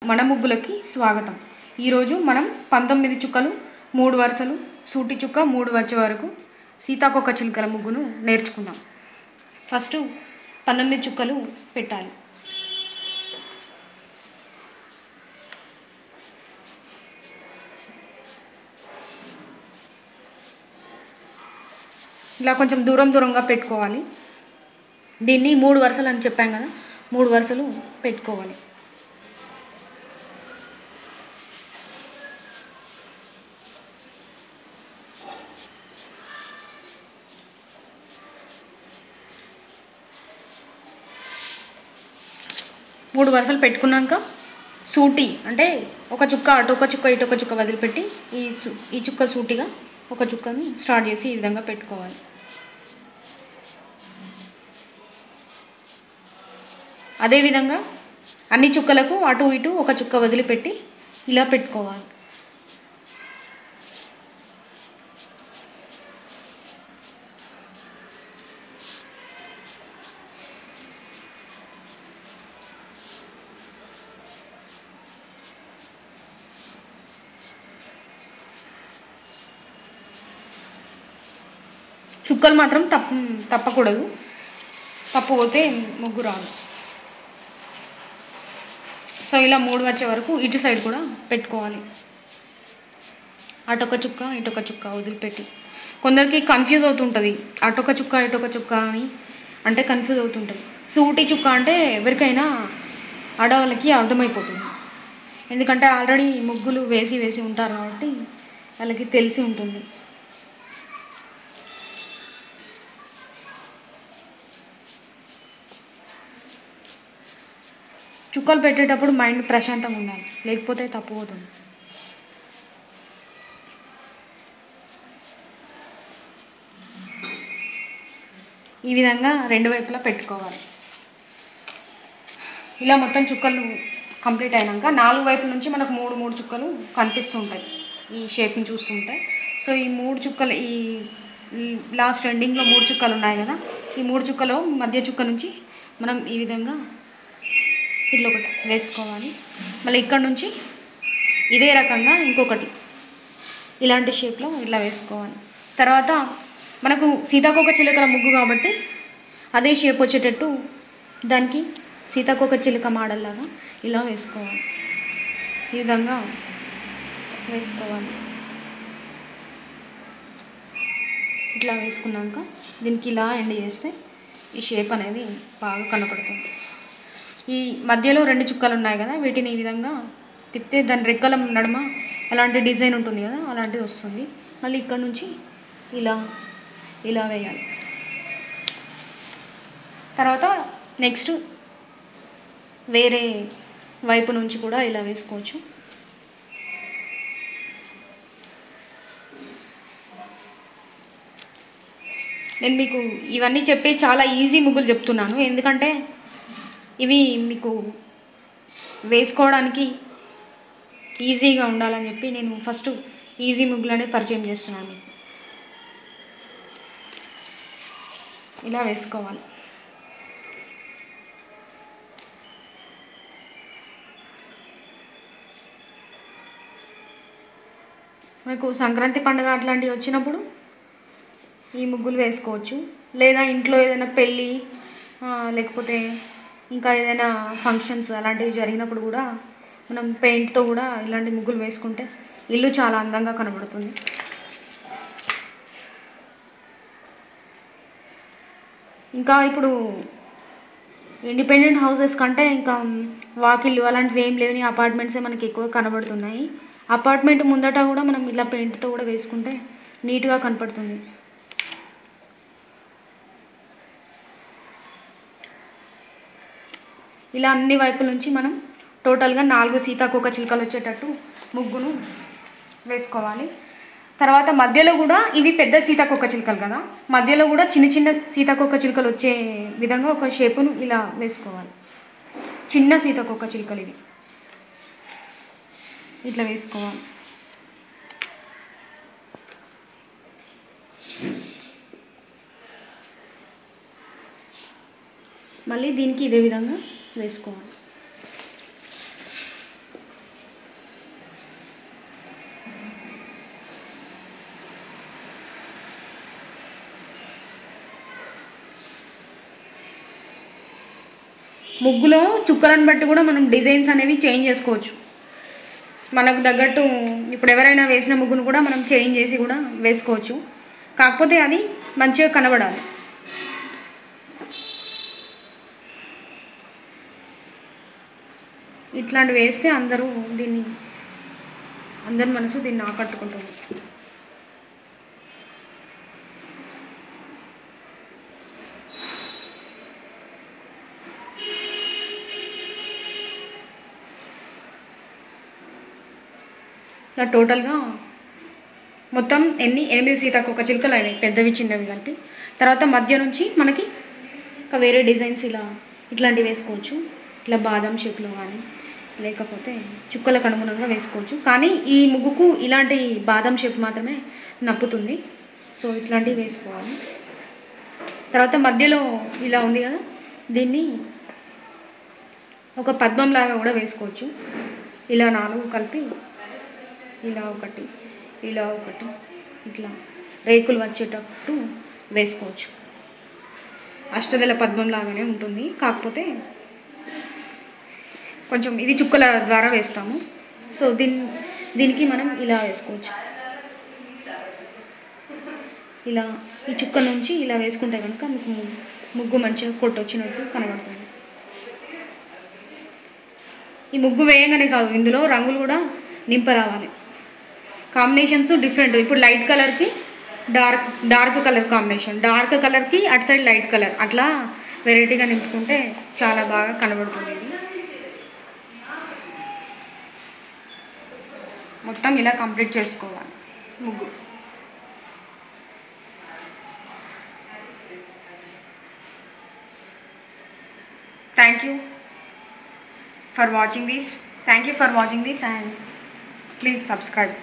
మన ముగ్గులకి స్వాగతం. ఈరోజు మనం 19 చుక్కలు 3 వరుసలు సూటి చుక్క 3 వచ్చే వరకు సీతాకోక చిలుకల ముగ్గును నేర్చుకుందాం. ఫస్ట్ 19 చుక్కలు పెట్టాలి. ఇలా కొంచెం దూరంగా పెట్టుకోవాలి. దీన్ని 3 వరుసలు అని చెప్పాం కదా, 3 వరుసలు పెట్టుకోవాలి. మూడు వరుసలు పెట్టుకున్నాక సూటి అంటే ఒక చుక్క అటు ఒక చుక్క ఇటు ఒక చుక్క వదిలిపెట్టి ఈ చుక్క సూటిగా ఒక చుక్కను స్టార్ట్ చేసి ఈ విధంగా పెట్టుకోవాలి. అదేవిధంగా అన్ని చుక్కలకు అటు ఇటు ఒక చుక్క వదిలిపెట్టి ఇలా పెట్టుకోవాలి. చుక్కలు మాత్రం తప్పకూడదు, తప్పపోతే ముగ్గు రాదు. సో ఇలా 3 వచ్చే వరకు ఇటు సైడ్ కూడా పెట్టుకోవాలి. అటొక చుక్క ఇటొక చుక్క వదిలిపెట్టి. కొందరికి కన్ఫ్యూజ్ అవుతుంటుంది, అటొక చుక్క ఇటొక చుక్క అని అంటే కన్ఫ్యూజ్ అవుతుంటుంది. సూటి చుక్క అంటే ఎవరికైనా ఆడవాళ్ళకి అర్థమైపోతుంది, ఎందుకంటే ఆల్రెడీ ముగ్గులు వేసి ఉంటారు కాబట్టి వాళ్ళకి తెలిసి ఉంటుంది. చుక్కలు పెట్టేటప్పుడు మైండ్ ప్రశాంతంగా ఉండాలి, లేకపోతే తప్పుపోతుంది. ఈ విధంగా రెండు వైపులా పెట్టుకోవాలి. ఇలా మొత్తం చుక్కలు కంప్లీట్ అయినాక 4 వైపుల నుంచి మనకు 3 చుక్కలు కనిపిస్తుంటాయి ఈ షేప్ని చూస్తుంటే. సో ఈ 3 చుక్కలు, ఈ లాస్ట్ ఎండింగ్లో 3 చుక్కలు ఉన్నాయి కదా, ఈ 3 చుక్కలో మధ్య చుక్క నుంచి మనం ఈ విధంగా ఇట్లా ఒకటి వేసుకోవాలి. మళ్ళీ ఇక్కడ నుంచి ఇదే రకంగా ఇంకొకటి ఇలాంటి షేప్లో ఇలా వేసుకోవాలి. తర్వాత మనకు సీతాకోక చిలుకల ముగ్గు కాబట్టి అదే షేప్ వచ్చేటట్టు దానికి సీతాకోక చిలుక మోడల్ లాగా ఇలా వేసుకోవాలి. ఈ విధంగా వేసుకోవాలి. ఇట్లా వేసుకున్నాక దీనికి ఇలా ఎండ్ చేస్తే ఈ షేప్ అనేది బాగా కనపడుతుంది. ఈ మధ్యలో 2 చుక్కలు ఉన్నాయి కదా, వీటిని ఈ విధంగా తిప్పితే దాని రెక్కల నడుమ అలాంటి డిజైన్ ఉంటుంది కదా, అలాంటిది వస్తుంది. మళ్ళీ ఇక్కడ నుంచి ఇలా వేయాలి. తర్వాత నెక్స్ట్ వేరే వైపు నుంచి కూడా ఇలా వేసుకోవచ్చు. నేను మీకు ఇవన్నీ చెప్పి చాలా ఈజీ ముగ్గులు చెప్తున్నాను, ఎందుకంటే ఇవి మీకు వేసుకోవడానికి ఈజీగా ఉండాలని చెప్పి నేను ఫస్ట్ ఈజీ ముగ్గులనే పరిచయం చేస్తున్నాను మీకు. ఇలా వేసుకోవాలి. మీకు సంక్రాంతి పండుగ అట్లాంటివి వచ్చినప్పుడు ఈ ముగ్గులు వేసుకోవచ్చు, లేదా ఇంట్లో ఏదైనా పెళ్ళి లేకపోతే ఇంకా ఏదైనా ఫంక్షన్స్ అలాంటివి జరిగినప్పుడు కూడా మనం పెయింట్తో కూడా ఇలాంటి ముగ్గులు వేసుకుంటే ఇల్లు చాలా అందంగా కనబడుతుంది. ఇంకా ఇప్పుడు ఇండిపెండెంట్ హౌసెస్ కంటే ఇంకా వాకిళ్ళు అలాంటివి ఏం లేని అపార్ట్మెంట్సే మనకి ఎక్కువ కనబడుతున్నాయి. అపార్ట్మెంట్ ముందట కూడా మనం ఇలా పెయింట్తో కూడా వేసుకుంటే నీట్గా కనపడుతుంది. ఇలా అన్ని వైపుల నుంచి మనం టోటల్గా 4 సీతాకోక చిలుకలు వచ్చేటట్టు ముగ్గును వేసుకోవాలి. తర్వాత మధ్యలో కూడా ఇవి పెద్ద సీతాకోక చిలుకలు కదా, మధ్యలో కూడా చిన్న సీతాకోక చిలుకలు వచ్చే విధంగా ఒక షేపును ఇలా వేసుకోవాలి. చిన్న సీతాకోక చిలుకలు ఇవి ఇట్లా వేసుకోవాలి. మళ్ళీ దీనికి ఇదే విధంగా వేసుకోవాలి. ముగ్గులో చుక్కలను బట్టి కూడా మనం డిజైన్స్ అనేవి చేంజ్ చేసుకోవచ్చు. మనకు తగ్గట్టు ఇప్పుడు ఎవరైనా వేసిన ముగ్గును కూడా మనం చేంజ్ చేసి కూడా వేసుకోవచ్చు. కాకపోతే అది మంచిగా కనబడాలి. ఇట్లాంటివి వేస్తే అందరూ అందరి మనసు దీన్ని ఆకట్టుకుంటుంది. ఇలా టోటల్గా మొత్తం 8 సీతాకోక చిలుకలు అయినాయి, పెద్దవి చిన్నవి కలిపి. తర్వాత మధ్య నుంచి మనకి ఇంకా వేరే డిజైన్స్ ఇట్లాంటివి వేసుకోవచ్చు. ఇట్లా బాదం షేప్లో కానీ లేకపోతే చుక్కలకు అనుగుణంగా వేసుకోవచ్చు. కానీ ఈ ముగ్గుకు ఇలాంటి బాదం షేప్ మాత్రమే నప్పుతుంది. సో ఇట్లాంటివి వేసుకోవాలి. తర్వాత మధ్యలో ఇలా ఉంది కదా, దీన్ని ఒక పద్మంలాగా కూడా వేసుకోవచ్చు. ఇలా 4 కలిపి ఇలా ఒకటి ఇట్లా రేకులు వచ్చేటట్టు వేసుకోవచ్చు. అష్టదళ పద్మం లాగానే ఉంటుంది, కాకపోతే కొంచెం ఇది చుక్కల ద్వారా వేస్తాము. సో దీనికి మనం ఇలా వేసుకోవచ్చు. ఇలా ఈ చుక్క నుంచి ఇలా వేసుకుంటే కనుక మీకు ముగ్గు మంచిగా కొట్టొచ్చినట్టు కనబడుతుంది. ఈ ముగ్గు వేయగానే కాదు, ఇందులో రంగులు కూడా నింపరావాలి. Combinations different. ఇప్పుడు లైట్ కలర్కి డార్క్ కలర్ కాంబినేషన్, డార్క్ కలర్కి అటు సైడ్ లైట్ కలర్, అట్లా వెరైటీగా నింపుకుంటే చాలా బాగా కనబడుతుంది. ఇది మొత్తం ఇలా కంప్లీట్ చేసుకోవాలి ముగ్గు. Thank you for watching this. And please subscribe.